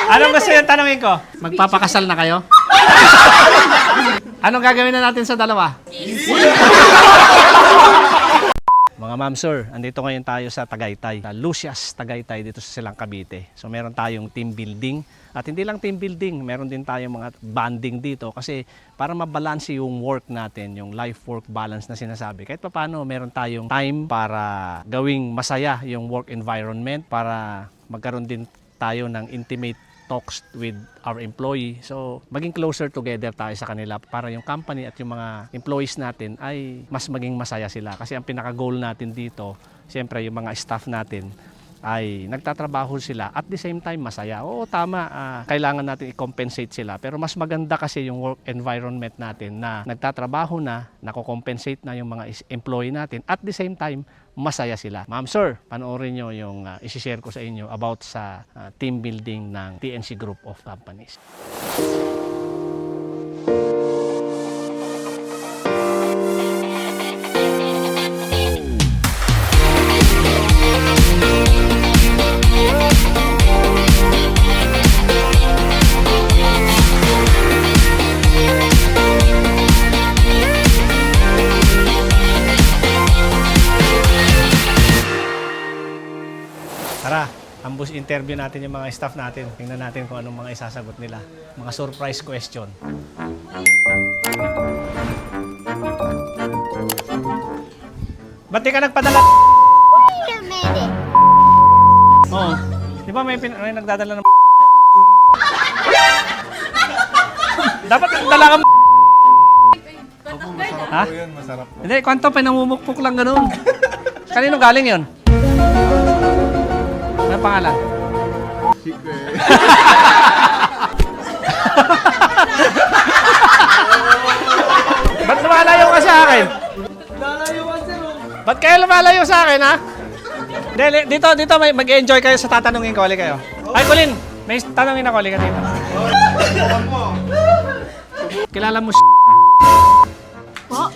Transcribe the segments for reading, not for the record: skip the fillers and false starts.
Anong gusto yung tanongin ko? Magpapakasal na kayo? Anong gagawin na natin sa dalawa? Mga ma'am sir, andito ngayon tayo sa Tagaytay, sa Lucias, Tagaytay dito sa Silang Cavite. So meron tayong team building at hindi lang team building, meron din tayong mga bonding dito kasi para mabalanse yung work natin, yung life-work balance na sinasabi. Kahit paano meron tayong time para gawing masaya yung work environment, para magkaroon din tayo ng intimate talks with our employee. So, maging closer together tayo sa kanila para yung company at yung mga employees natin ay mas maging masaya sila. Kasi ang pinaka-goal natin dito, siyempre yung mga staff natin ay nagtatrabaho sila at the same time masaya. Oo, tama, kailangan natin i-compensate sila. Pero mas maganda kasi yung work environment natin na nagtatrabaho na, nako-compensate na yung mga employee natin at the same time masaya sila. Ma'am sir, panoorin nyo yung isi-share ko sa inyo about sa team building ng TNC Group of Companies. Tara, ambush interview natin yung mga staff natin. Tingnan natin kung anong mga isasagot nila. Mga surprise question. Ba't di ka nagpadala? Wait a minute. Oo. Di ba may nagdadala ng dapat nagdala ka ha? Masarap po. Hindi, kwanto pinamumukpok lang ganun. Kanino galing yon? Ano pangalan? Ba't lumalayo ka sa akin? Ba't kayo lumalayo sa akin, ha? Dito, mag-enjoy kayo sa tatanungin ko. Hali kayo. Ay, Colin, may tanongin ako. Hali ka dito. Kilala mo Po?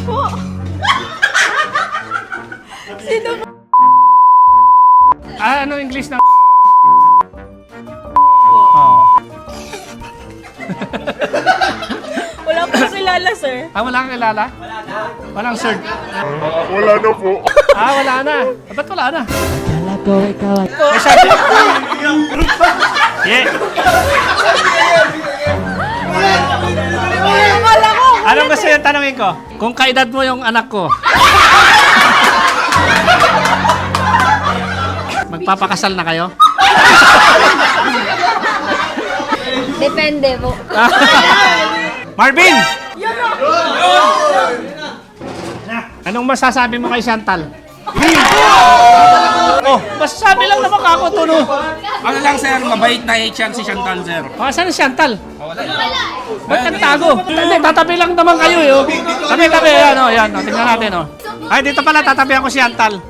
Po? Sino po? ano English na oh. Wala po kilala, sir. Wala kang kilala? Wala na. Walang sir? Wala na po. Wala na. Ba't wala na? Akala ko ikaw ay... May sabi. Yeah. Wala ko. Anong gusto yung tanongin ko? Kung kaedad mo yung anak ko. Magpapakasal na kayo? Depende po. Marvin! Anong masasabi mo kay Chantal? Oh, masasabi lang naman kako tuno. Ano lang sir, mabait na yan si Chantal sir. Saan si Chantal? Ba't kang tago? Hindi, tatabi lang naman kayo eh. Oh. Tabi-tabi, yan o, yan o. Tingnan natin o. Ay, dito pala, tatabihan ko si Chantal.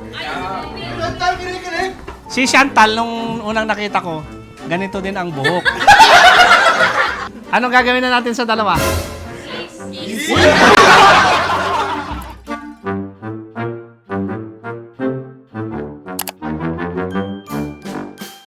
Si Chantal, nung unang nakita ko, ganito din ang buhok. Anong gagawin na natin sa dalawa?